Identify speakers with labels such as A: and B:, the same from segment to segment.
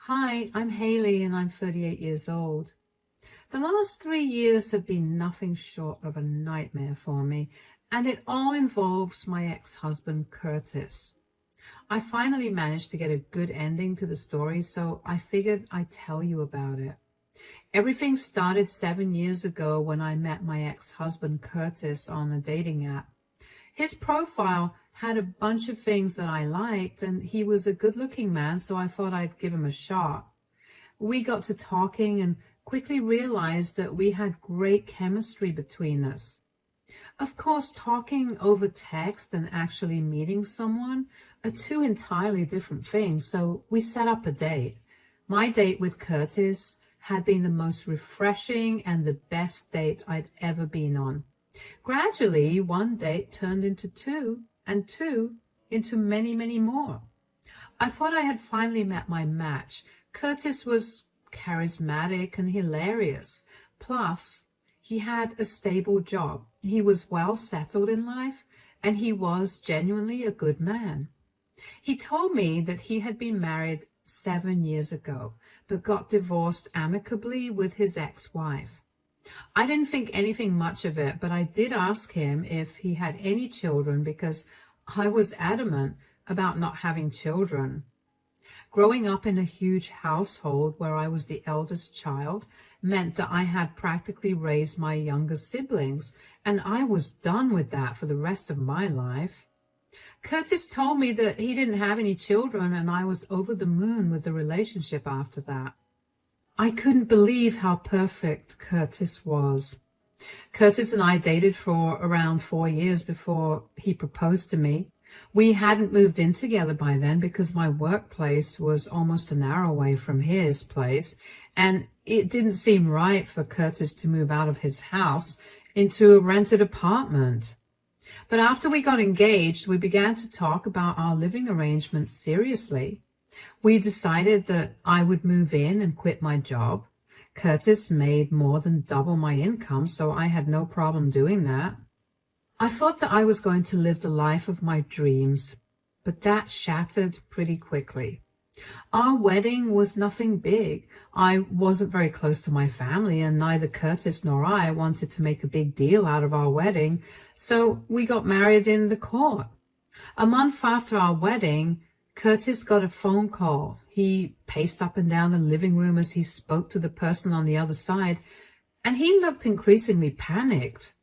A: Hi, I'm Haley and I'm 38 years old. The last 3 years have been nothing short of a nightmare for me, and it all involves my ex-husband, Curtis. I finally managed to get a good ending to the story, so I figured I'd tell you about it. Everything started 7 years ago when I met my ex-husband, Curtis, on a dating app. His profile had a bunch of things that I liked, and he was a good-looking man, so I thought I'd give him a shot. We got to talking and quickly realized that we had great chemistry between us. Of course, talking over text and actually meeting someone are two entirely different things, so we set up a date. My date with Curtis had been the most refreshing and the best date I'd ever been on. Gradually, one date turned into two, and two into many, many more. I thought I had finally met my match. Curtis was charismatic and hilarious. Plus, he had a stable job. He was well settled in life, and he was genuinely a good man. He told me that he had been married 7 years ago, but got divorced amicably with his ex-wife. I didn't think anything much of it, but I did ask him if he had any children because I was adamant about not having children. Growing up in a huge household where I was the eldest child meant that I had practically raised my younger siblings, and I was done with that for the rest of my life. Curtis told me that he didn't have any children, and I was over the moon with the relationship after that. I couldn't believe how perfect Curtis was. Curtis and I dated for around 4 years before he proposed to me. We hadn't moved in together by then because my workplace was almost an hour away from his place, and it didn't seem right for Curtis to move out of his house into a rented apartment. But after we got engaged, we began to talk about our living arrangement seriously. We decided that I would move in and quit my job. Curtis made more than double my income, so I had no problem doing that. I thought that I was going to live the life of my dreams, but that shattered pretty quickly. Our wedding was nothing big. I wasn't very close to my family, and neither Curtis nor I wanted to make a big deal out of our wedding, so we got married in the court. A month after our wedding, Curtis got a phone call. He paced up and down the living room as he spoke to the person on the other side, and he looked increasingly panicked.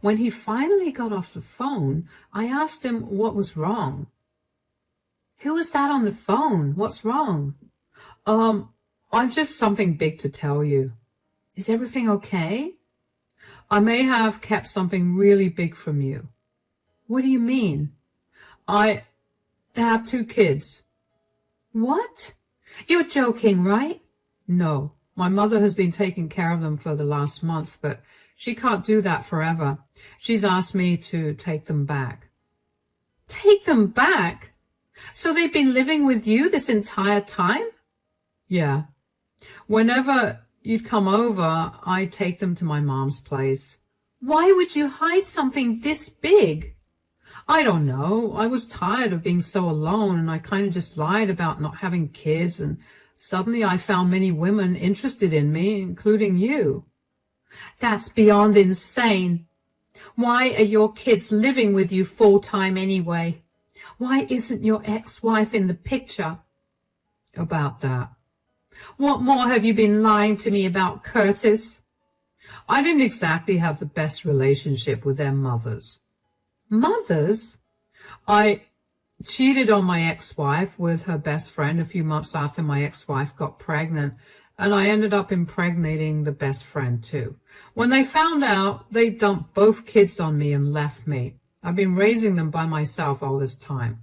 A: When he finally got off the phone, I asked him what was wrong. "Who was that on the phone? What's wrong?" I've just something big to tell you." "Is everything okay?" "I may have kept something really big from you." "What do you mean?" "I have 2 kids." "What? You're joking, right?" "No. My mother has been taking care of them for the last month, but she can't do that forever. She's asked me to take them back." "Take them back? So they've been living with you this entire time?" "Yeah. Whenever you'd come over, I'd take them to my mom's place." "Why would you hide something this big?" "I don't know. I was tired of being so alone, and I kind of just lied about not having kids, and suddenly I found many women interested in me, including you." "That's beyond insane. Why are your kids living with you full-time anyway? Why isn't your ex-wife in the picture?" "About that." "What more have you been lying to me about, Curtis?" "I didn't exactly have the best relationship with their mothers." "Mothers?" "I cheated on my ex-wife with her best friend a few months after my ex-wife got pregnant, and I ended up impregnating the best friend too. When they found out, they dumped both kids on me and left me. I've been raising them by myself all this time."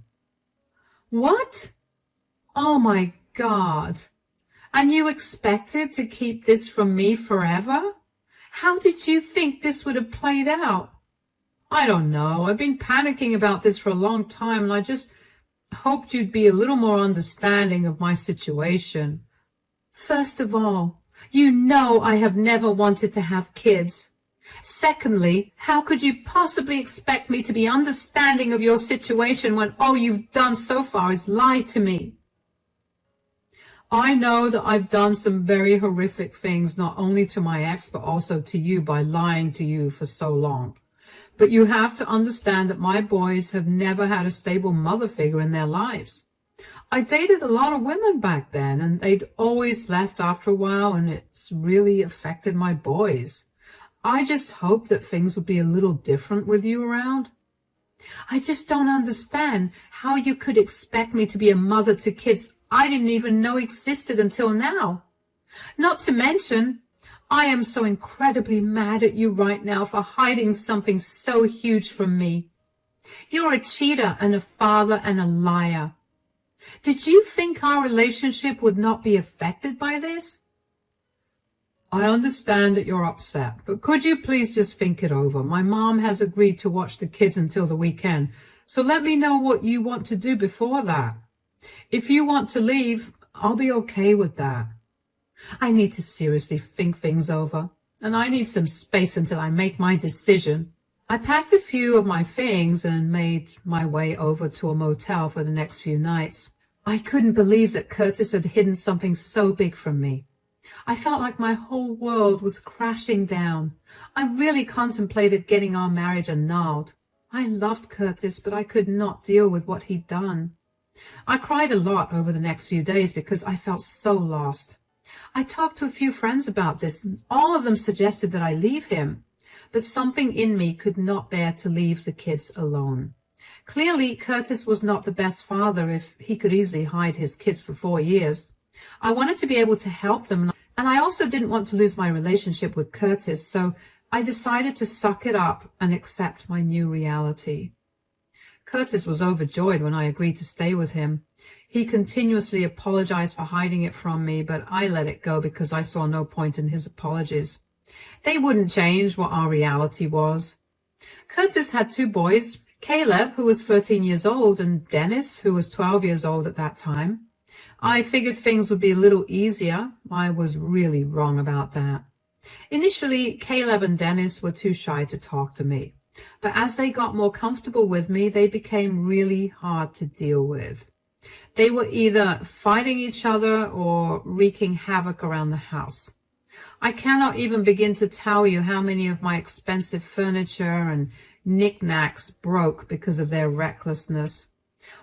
A: "What? Oh my God. And you expected to keep this from me forever? How did you think this would have played out?" "I don't know. I've been panicking about this for a long time, and I just hoped you'd be a little more understanding of my situation." "First of all, you know I have never wanted to have kids. Secondly, how could you possibly expect me to be understanding of your situation when all you've done so far is lie to me?" I know that I've done some very horrific things, not only to my ex, but also to you by lying to you for so long. But you have to understand that my boys have never had a stable mother figure in their lives. I dated a lot of women back then, and they'd always left after a while, and it's really affected my boys. I just hope that things would be a little different with you around. I just don't understand how you could expect me to be a mother to kids I didn't even know existed until now. Not to mention, I am so incredibly mad at you right now for hiding something so huge from me. You're a cheater and a father and a liar. Did you think our relationship would not be affected by this? I understand that you're upset, but could you please just think it over? My mom has agreed to watch the kids until the weekend, so let me know what you want to do before that. If you want to leave, I'll be okay with that. I need to seriously think things over, and I need some space until I make my decision. I packed a few of my things and made my way over to a motel for the next few nights. I couldn't believe that Curtis had hidden something so big from me. I felt like my whole world was crashing down. I really contemplated getting our marriage annulled. I loved Curtis, but I could not deal with what he'd done. I cried a lot over the next few days because I felt so lost. I talked to a few friends about this, and all of them suggested that I leave him, but something in me could not bear to leave the kids alone. Clearly, Curtis was not the best father if he could easily hide his kids for 4 years. I wanted to be able to help them, and I also didn't want to lose my relationship with Curtis, so I decided to suck it up and accept my new reality. Curtis was overjoyed when I agreed to stay with him. He continuously apologized for hiding it from me, but I let it go because I saw no point in his apologies. They wouldn't change what our reality was. Curtis had 2 boys, Caleb, who was 13 years old, and Dennis, who was 12 years old at that time. I figured things would be a little easier. I was really wrong about that. Initially, Caleb and Dennis were too shy to talk to me, but as they got more comfortable with me, they became really hard to deal with. They were either fighting each other or wreaking havoc around the house. I cannot even begin to tell you how many of my expensive furniture and knickknacks broke because of their recklessness.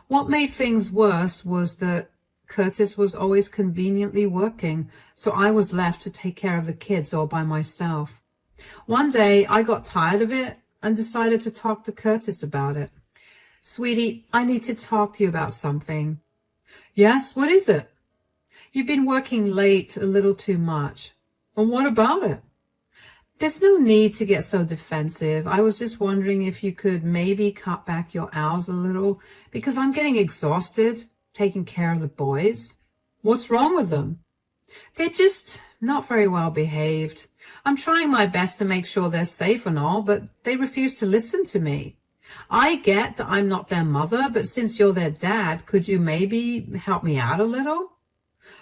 A: What made things worse was that Curtis was always conveniently working, so I was left to take care of the kids all by myself. One day, I got tired of it and decided to talk to Curtis about it. Sweetie, I need to talk to you about something. Yes, what is it? You've been working late a little too much. And what about it? There's no need to get so defensive. I was just wondering if you could maybe cut back your hours a little, because I'm getting exhausted taking care of the boys. What's wrong with them? They're just not very well behaved. I'm trying my best to make sure they're safe and all, but they refuse to listen to me. I get that I'm not their mother, but since you're their dad, could you maybe help me out a little?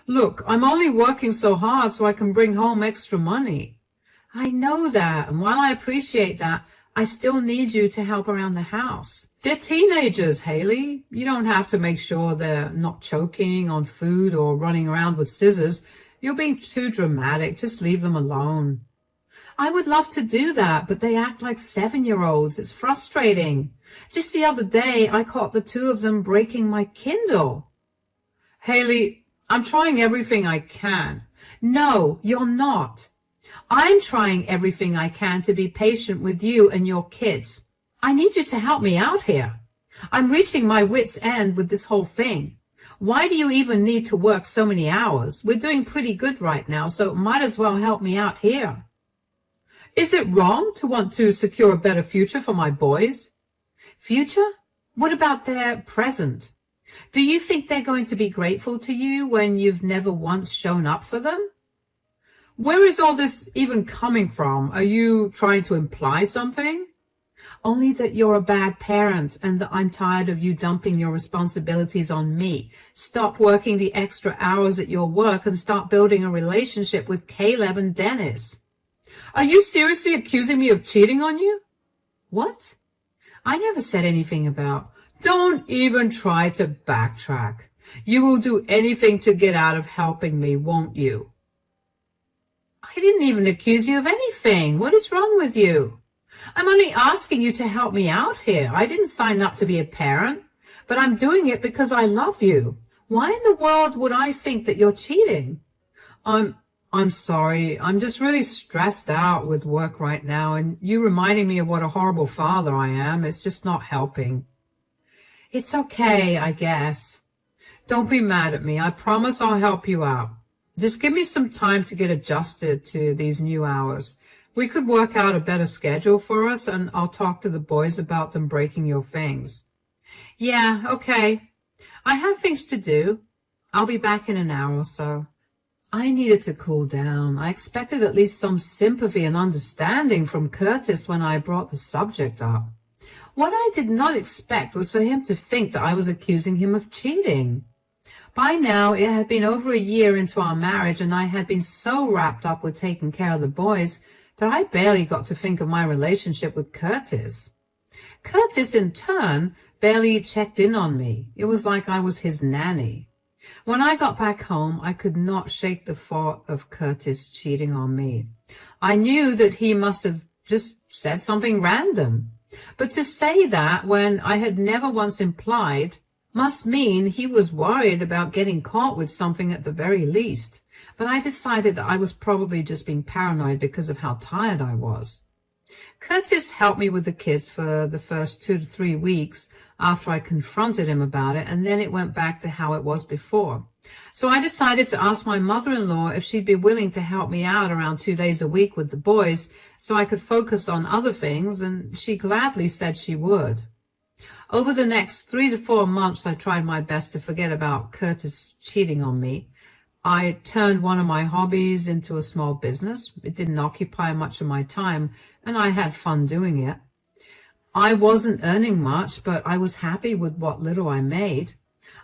A: Look, I'm only working so hard so I can bring home extra money. I know that, and while I appreciate that, I still need you to help around the house. They're teenagers, Haley. You don't have to make sure they're not choking on food or running around with scissors. You're being too dramatic. Just leave them alone. I would love to do that, but they act like 7-year-olds. It's frustrating. Just the other day, I caught the 2 of them breaking my Kindle. Haley, I'm trying everything I can. No, you're not. I'm trying everything I can to be patient with you and your kids. I need you to help me out here. I'm reaching my wit's end with this whole thing. Why do you even need to work so many hours? We're doing pretty good right now, so might as well help me out here. Is it wrong to want to secure a better future for my boys? Future? What about their present? Do you think they're going to be grateful to you when you've never once shown up for them? Where is all this even coming from? Are you trying to imply something? Only that you're a bad parent and that I'm tired of you dumping your responsibilities on me. Stop working the extra hours at your work and start building a relationship with Caleb and Dennis. Are you seriously accusing me of cheating on you? What? I never said anything about... Don't even try to backtrack. You will do anything to get out of helping me, won't you? I didn't even accuse you of anything. What is wrong with you? I'm only asking you to help me out here. I didn't sign up to be a parent, but I'm doing it because I love you. Why in the world would I think that you're cheating? I'm sorry. I'm just really stressed out with work right now, and you reminding me of what a horrible father I am. It's just not helping. It's okay, I guess. Don't be mad at me. I promise I'll help you out. Just give me some time to get adjusted to these new hours. We could work out a better schedule for us, and I'll talk to the boys about them breaking your things. Yeah, okay. I have things to do. I'll be back in an hour or so. I needed to cool down. I expected at least some sympathy and understanding from Curtis when I brought the subject up. What I did not expect was for him to think that I was accusing him of cheating. By now, it had been over a year into our marriage, and I had been so wrapped up with taking care of the boys that I barely got to think of my relationship with Curtis. Curtis, in turn, barely checked in on me. It was like I was his nanny. When I got back home, I could not shake the thought of Curtis cheating on me. I knew that he must have just said something random. But to say that when I had never once implied must mean he was worried about getting caught with something at the very least. But I decided that I was probably just being paranoid because of how tired I was. Curtis helped me with the kids for the first 2 to 3 weeks after I confronted him about it, and then it went back to how it was before. So I decided to ask my mother-in-law if she'd be willing to help me out around 2 days a week with the boys so I could focus on other things, and she gladly said she would. Over the next 3 to 4 months, I tried my best to forget about Curtis cheating on me. I turned one of my hobbies into a small business. It didn't occupy much of my time, and I had fun doing it. I wasn't earning much, but I was happy with what little I made.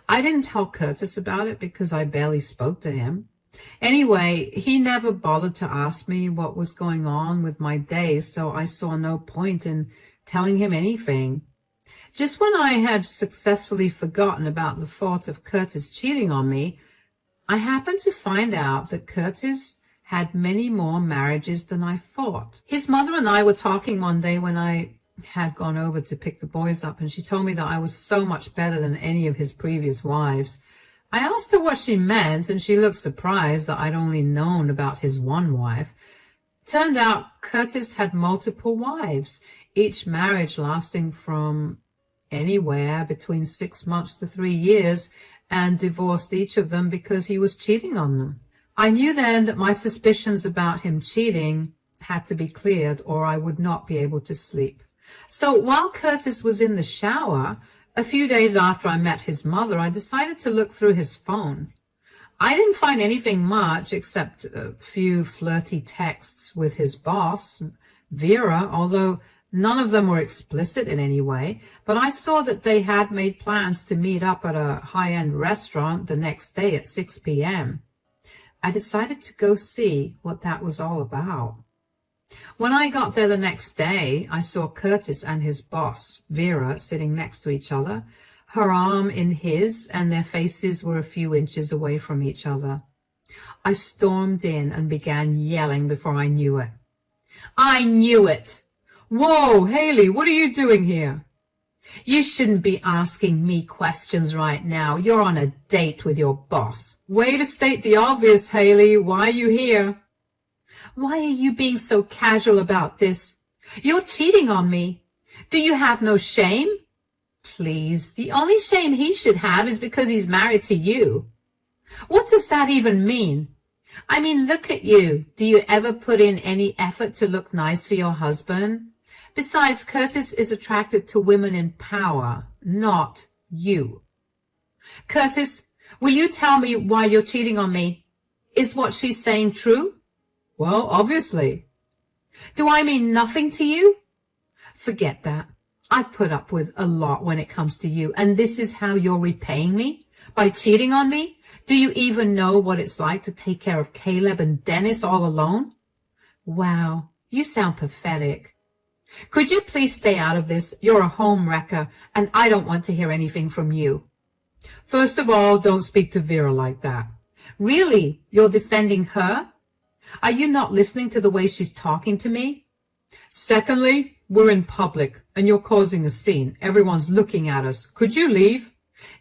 A: I didn't tell Curtis about it because I barely spoke to him. Anyway, he never bothered to ask me what was going on with my days, so I saw no point in telling him anything. Just when I had successfully forgotten about the thought of Curtis cheating on me, I happened to find out that Curtis had many more marriages than I thought. His mother and I were talking one day when I had gone over to pick the boys up, and she told me that I was so much better than any of his previous wives. I asked her what she meant, and she looked surprised that I'd only known about his one wife. Turned out Curtis had multiple wives, each marriage lasting from anywhere between 6 months to 3 years, and divorced each of them because he was cheating on them. I knew then that my suspicions about him cheating had to be cleared, or I would not be able to sleep. So while Curtis was in the shower, a few days after I met his mother, I decided to look through his phone. I didn't find anything much except a few flirty texts with his boss, Vera, although none of them were explicit in any way, but I saw that they had made plans to meet up at a high-end restaurant the next day at 6 p.m. I decided to go see what that was all about. When I got there the next day, I saw Curtis and his boss, Vera, sitting next to each other, her arm in his, and their faces were a few inches away from each other. I stormed in and began yelling before I knew it. I knew it! Whoa, Haley, what are you doing here? You shouldn't be asking me questions right now. You're on a date with your boss. Way to state the obvious, Haley. Why are you here? Why are you being so casual about this? You're cheating on me. Do you have no shame? Please, the only shame he should have is because he's married to you. What does that even mean? I mean, look at you. Do you ever put in any effort to look nice for your husband? Besides, Curtis is attracted to women in power, not you. Curtis, will you tell me why you're cheating on me? Is what she's saying true? Well, obviously. Do I mean nothing to you? Forget that. I've put up with a lot when it comes to you, and this is how you're repaying me? By cheating on me? Do you even know what it's like to take care of Caleb and Dennis all alone? Wow, you sound pathetic. Could you please stay out of this? You're a home wrecker, and I don't want to hear anything from you. First of all, don't speak to Vera like that. Really? You're defending her? Are you not listening to the way she's talking to me? Secondly, we're in public, and you're causing a scene. Everyone's looking at us. Could you leave?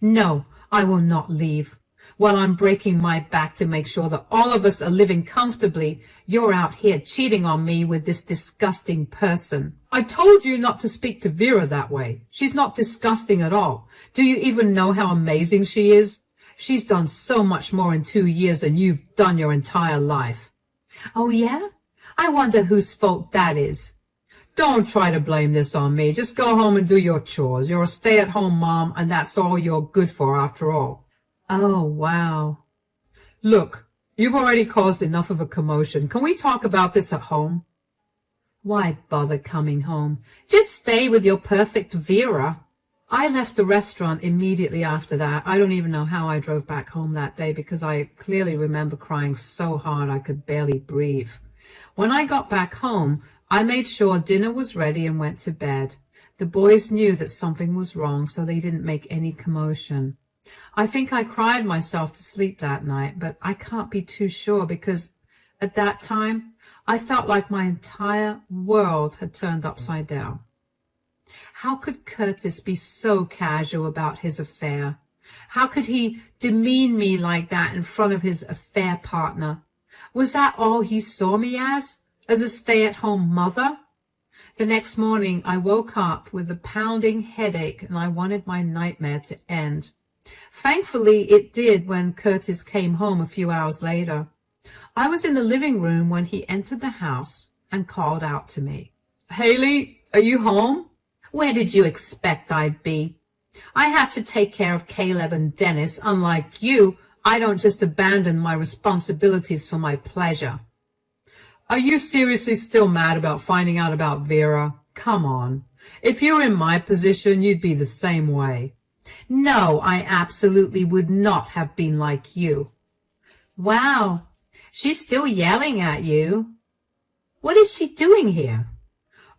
A: No, I will not leave. While I'm breaking my back to make sure that all of us are living comfortably, you're out here cheating on me with this disgusting person. I told you not to speak to Vera that way. She's not disgusting at all. Do you even know how amazing she is? She's done so much more in 2 years than you've done your entire life. Oh, yeah? I wonder whose fault that is. Don't try to blame this on me. Just go home and do your chores. You're a stay-at-home mom, and that's all you're good for after all. Oh, wow. Look, you've already caused enough of a commotion. Can we talk about this at home? Why bother coming home? Just stay with your perfect Vera. I left the restaurant immediately after that. I don't even know how I drove back home that day because I clearly remember crying so hard I could barely breathe. When I got back home, I made sure dinner was ready and went to bed. The boys knew that something was wrong, so they didn't make any commotion. I think I cried myself to sleep that night, but I can't be too sure because at that time I felt like my entire world had turned upside down. How could Curtis be so casual about his affair? How could he demean me like that in front of his affair partner? Was that all he saw me as a stay-at-home mother? The next morning I woke up with a pounding headache and I wanted my nightmare to end. Thankfully it did when Curtis came home a few hours later. I was in the living room when he entered the house and called out to me. Haley, are you home? Where did you expect I'd be? I have to take care of Caleb and Dennis. Unlike you, I don't just abandon my responsibilities for my pleasure. Are you seriously still mad about finding out about Vera? Come on. If you were in my position, you'd be the same way. No, I absolutely would not have been like you. Wow, she's still yelling at you. What is she doing here?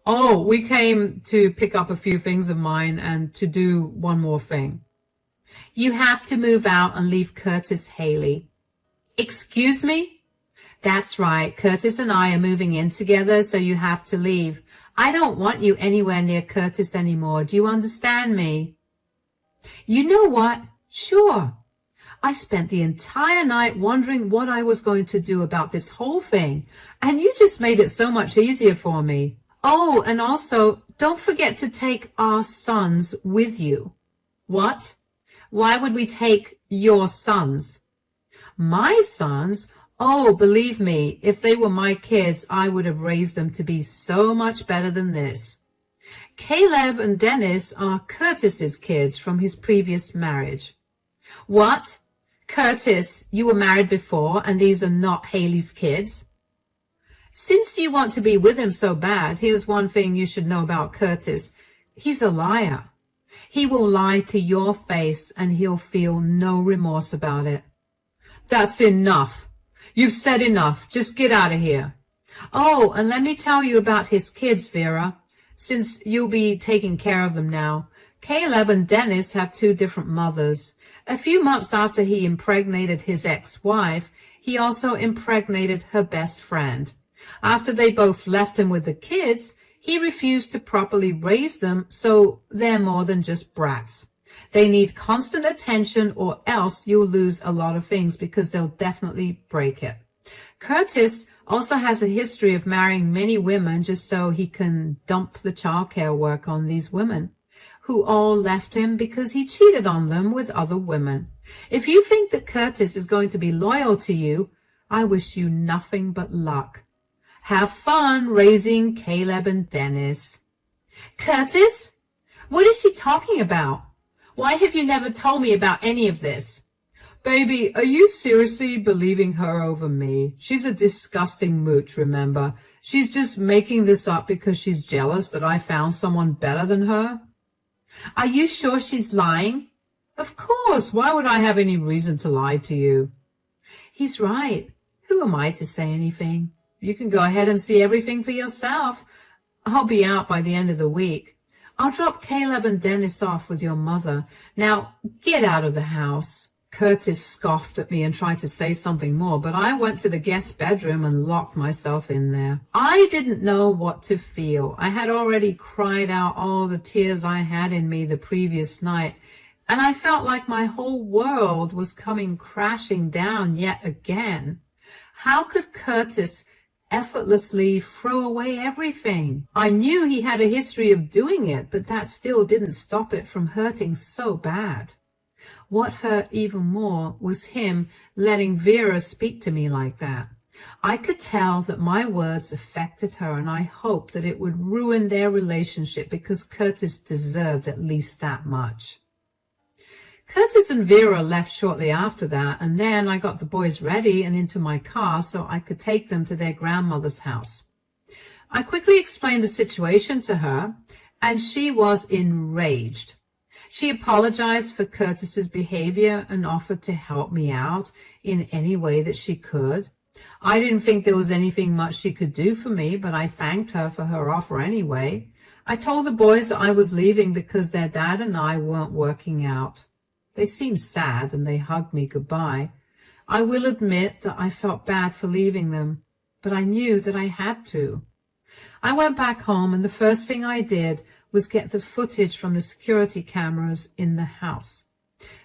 A: Oh, we came to pick up a few things of mine and to do one more thing. You have to move out and leave Curtis, Haley. Excuse me? That's right. Curtis and I are moving in together, so you have to leave. I don't want you anywhere near Curtis anymore. Do you understand me? You know what? Sure. I spent the entire night wondering what I was going to do about this whole thing, and you just made it so much easier for me. Oh, and also, don't forget to take our sons with you. What? Why would we take your sons? My sons? Oh, believe me, if they were my kids, I would have raised them to be so much better than this. Caleb and Dennis are Curtis's kids from his previous marriage. What? Curtis, you were married before, and these are not Haley's kids? Since you want to be with him so bad, here's one thing you should know about Curtis. He's a liar. He will lie to your face, and he'll feel no remorse about it. That's enough. You've said enough. Just get out of here. Oh, and let me tell you about his kids, Vera, since you'll be taking care of them now. Caleb and Dennis have 2 different mothers. A few months after he impregnated his ex-wife, he also impregnated her best friend. After they both left him with the kids, he refused to properly raise them, so they're more than just brats. They need constant attention or else you'll lose a lot of things because they'll definitely break it. Curtis also has a history of marrying many women just so he can dump the childcare work on these women, who all left him because he cheated on them with other women. If you think that Curtis is going to be loyal to you, I wish you nothing but luck. Have fun raising Caleb and Dennis. Curtis? What is she talking about? Why have you never told me about any of this? Baby, are you seriously believing her over me? She's a disgusting mooch, remember? She's just making this up because she's jealous that I found someone better than her. Are you sure she's lying? Of course. Why would I have any reason to lie to you? He's right. Who am I to say anything? You can go ahead and see everything for yourself. I'll be out by the end of the week. I'll drop Caleb and Dennis off with your mother. Now, get out of the house. Curtis scoffed at me and tried to say something more, but I went to the guest bedroom and locked myself in there. I didn't know what to feel. I had already cried out all the tears I had in me the previous night, and I felt like my whole world was coming crashing down yet again. How could Curtis effortlessly throw away everything? I knew he had a history of doing it, but that still didn't stop it from hurting so bad. What hurt even more was him letting Vera speak to me like that. I could tell that my words affected her, and I hoped that it would ruin their relationship because Curtis deserved at least that much. Curtis and Vera left shortly after that, and then I got the boys ready and into my car so I could take them to their grandmother's house. I quickly explained the situation to her, and she was enraged. She apologized for Curtis's behavior and offered to help me out in any way that she could. I didn't think there was anything much she could do for me, but I thanked her for her offer anyway. I told the boys that I was leaving because their dad and I weren't working out. They seemed sad and they hugged me goodbye. I will admit that I felt bad for leaving them, but I knew that I had to. I went back home, and the first thing I did was get the footage from the security cameras in the house.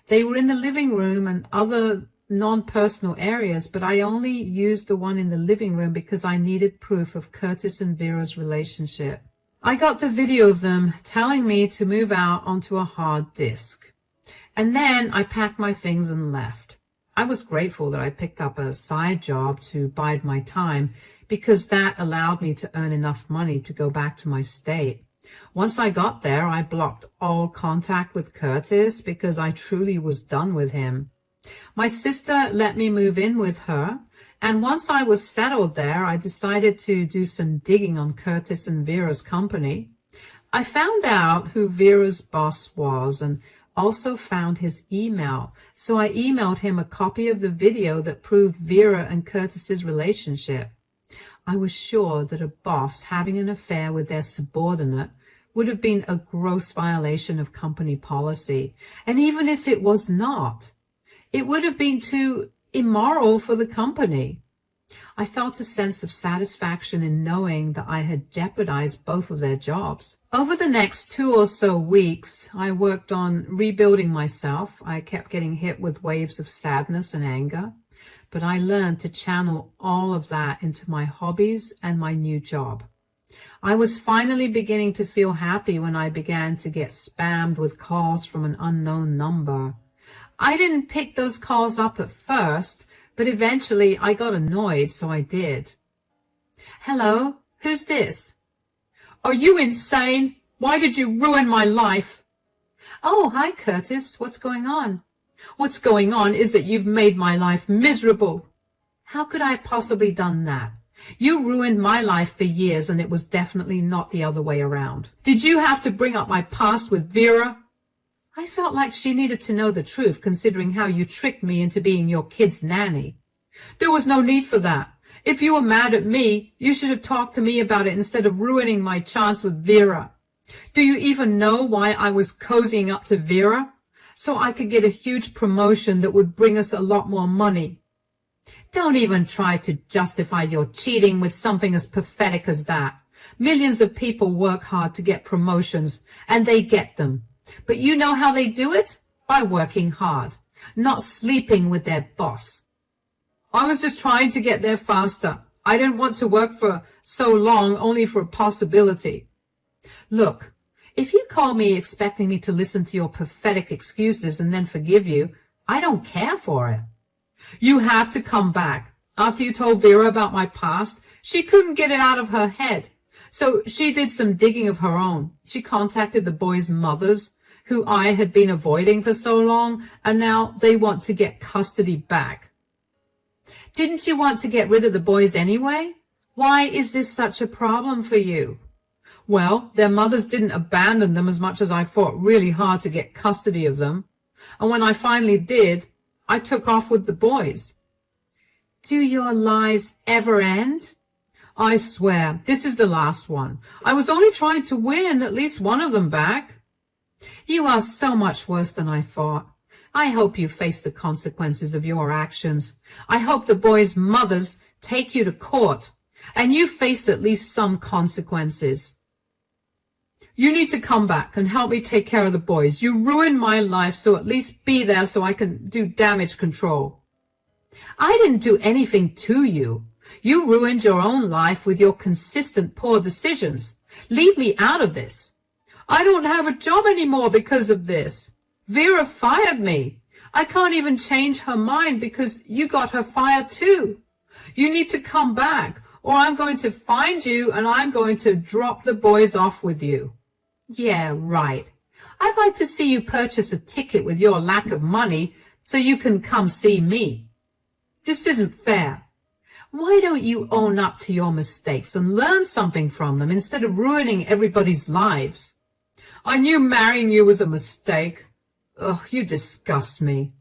A: They were in the living room and other non-personal areas, but I only used the one in the living room because I needed proof of Curtis and Vera's relationship. I got the video of them telling me to move out onto a hard disk. And then I packed my things and left. I was grateful that I picked up a side job to bide my time because that allowed me to earn enough money to go back to my state. Once I got there, I blocked all contact with Curtis because I truly was done with him. My sister let me move in with her, and once I was settled there, I decided to do some digging on Curtis and Vera's company. I found out who Vera's boss was and also found his email, so I emailed him a copy of the video that proved Vera and Curtis's relationship. I was sure that a boss having an affair with their subordinate would have been a gross violation of company policy, and even if it was not, it would have been too immoral for the company. I felt a sense of satisfaction in knowing that I had jeopardized both of their jobs. Over the next 2 or so weeks, I worked on rebuilding myself. I kept getting hit with waves of sadness and anger, but I learned to channel all of that into my hobbies and my new job. I was finally beginning to feel happy when I began to get spammed with calls from an unknown number. I didn't pick those calls up at first, but eventually I got annoyed, so I did. Hello, who's this? Are you insane? Why did you ruin my life? Oh, hi, Curtis. What's going on? What's going on is that you've made my life miserable. How could I have possibly done that? You ruined my life for years, and it was definitely not the other way around. Did you have to bring up my past with Vera? I felt like she needed to know the truth, considering how you tricked me into being your kid's nanny. There was no need for that. If you were mad at me, you should have talked to me about it instead of ruining my chance with Vera. Do you even know why I was cozying up to Vera? So I could get a huge promotion that would bring us a lot more money. Don't even try to justify your cheating with something as pathetic as that. Millions of people work hard to get promotions, and they get them. But you know how they do it? By working hard, not sleeping with their boss. I was just trying to get there faster. I didn't want to work for so long only for a possibility. Look, if you call me expecting me to listen to your pathetic excuses and then forgive you, I don't care for it. You have to come back. After you told Vera about my past, she couldn't get it out of her head. So she did some digging of her own. She contacted the boys' mothers, who I had been avoiding for so long, and now they want to get custody back. Didn't you want to get rid of the boys anyway? Why is this such a problem for you? Well, their mothers didn't abandon them as much as I fought really hard to get custody of them. And when I finally did, I took off with the boys. Do your lies ever end? I swear, this is the last one. I was only trying to win at least one of them back. You are so much worse than I thought. I hope you face the consequences of your actions. I hope the boys' mothers take you to court, and you face at least some consequences. You need to come back and help me take care of the boys. You ruined my life, so at least be there so I can do damage control. I didn't do anything to you. You ruined your own life with your consistent poor decisions. Leave me out of this. I don't have a job anymore because of this. Vera fired me. I can't even change her mind because you got her fired too. You need to come back, or I'm going to find you and I'm going to drop the boys off with you. Yeah, right. I'd like to see you purchase a ticket with your lack of money so you can come see me. This isn't fair. Why don't you own up to your mistakes and learn something from them instead of ruining everybody's lives? I knew marrying you was a mistake. Ugh, you disgust me.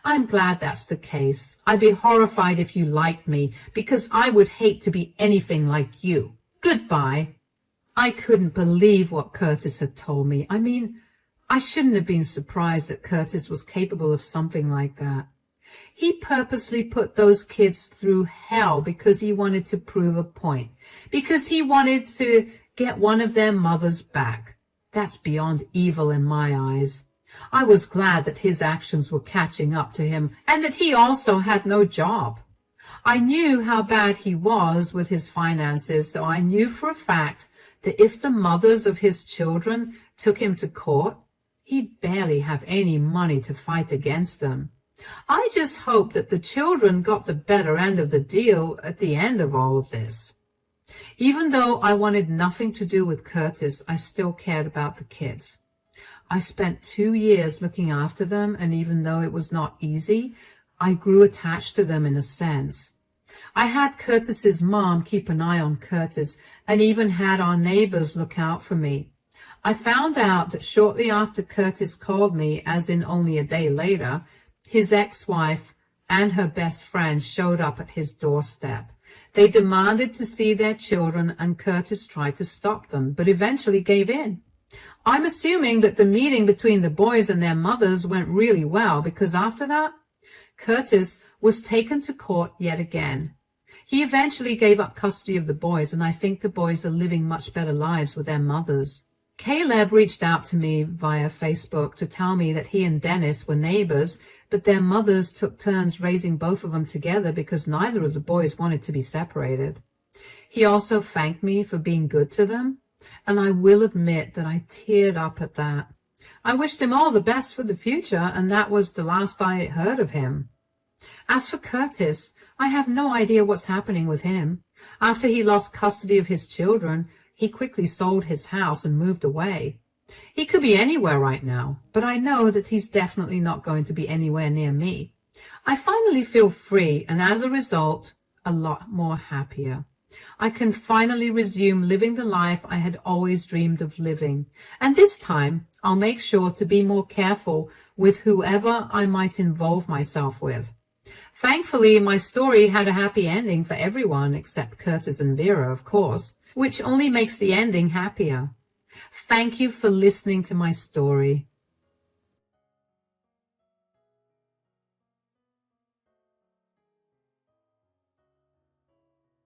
A: I'm glad that's the case. I'd be horrified if you liked me, because I would hate to be anything like you. Goodbye. I couldn't believe what Curtis had told me. I mean, I shouldn't have been surprised that Curtis was capable of something like that. He purposely put those kids through hell because he wanted to prove a point, because he wanted to get one of their mothers back. That's beyond evil in my eyes. I was glad that his actions were catching up to him and that he also had no job. I knew how bad he was with his finances, so I knew for a fact that if the mothers of his children took him to court, he'd barely have any money to fight against them. I just hoped that the children got the better end of the deal at the end of all of this. Even though I wanted nothing to do with Curtis, I still cared about the kids. I spent 2 years looking after them, and even though it was not easy, I grew attached to them in a sense. I had Curtis's mom keep an eye on Curtis and even had our neighbors look out for me. I found out that shortly after Curtis called me, as in only a day later, his ex-wife and her best friend showed up at his doorstep. They demanded to see their children, and Curtis tried to stop them, but eventually gave in. I'm assuming that the meeting between the boys and their mothers went really well, because after that, Curtis was taken to court yet again. He eventually gave up custody of the boys, and I think the boys are living much better lives with their mothers. Caleb reached out to me via Facebook to tell me that he and Dennis were neighbors, but their mothers took turns raising both of them together because neither of the boys wanted to be separated. He also thanked me for being good to them, and I will admit that I teared up at that. I wished him all the best for the future, and that was the last I heard of him. As for Curtis, I have no idea what's happening with him. After he lost custody of his children, he quickly sold his house and moved away. He could be anywhere right now, but I know that he's definitely not going to be anywhere near me. I finally feel free, and as a result, a lot more happier. I can finally resume living the life I had always dreamed of living, and this time I'll make sure to be more careful with whoever I might involve myself with. Thankfully, my story had a happy ending for everyone except Curtis and Vera, of course, which only makes the ending happier. Thank you for listening to my story.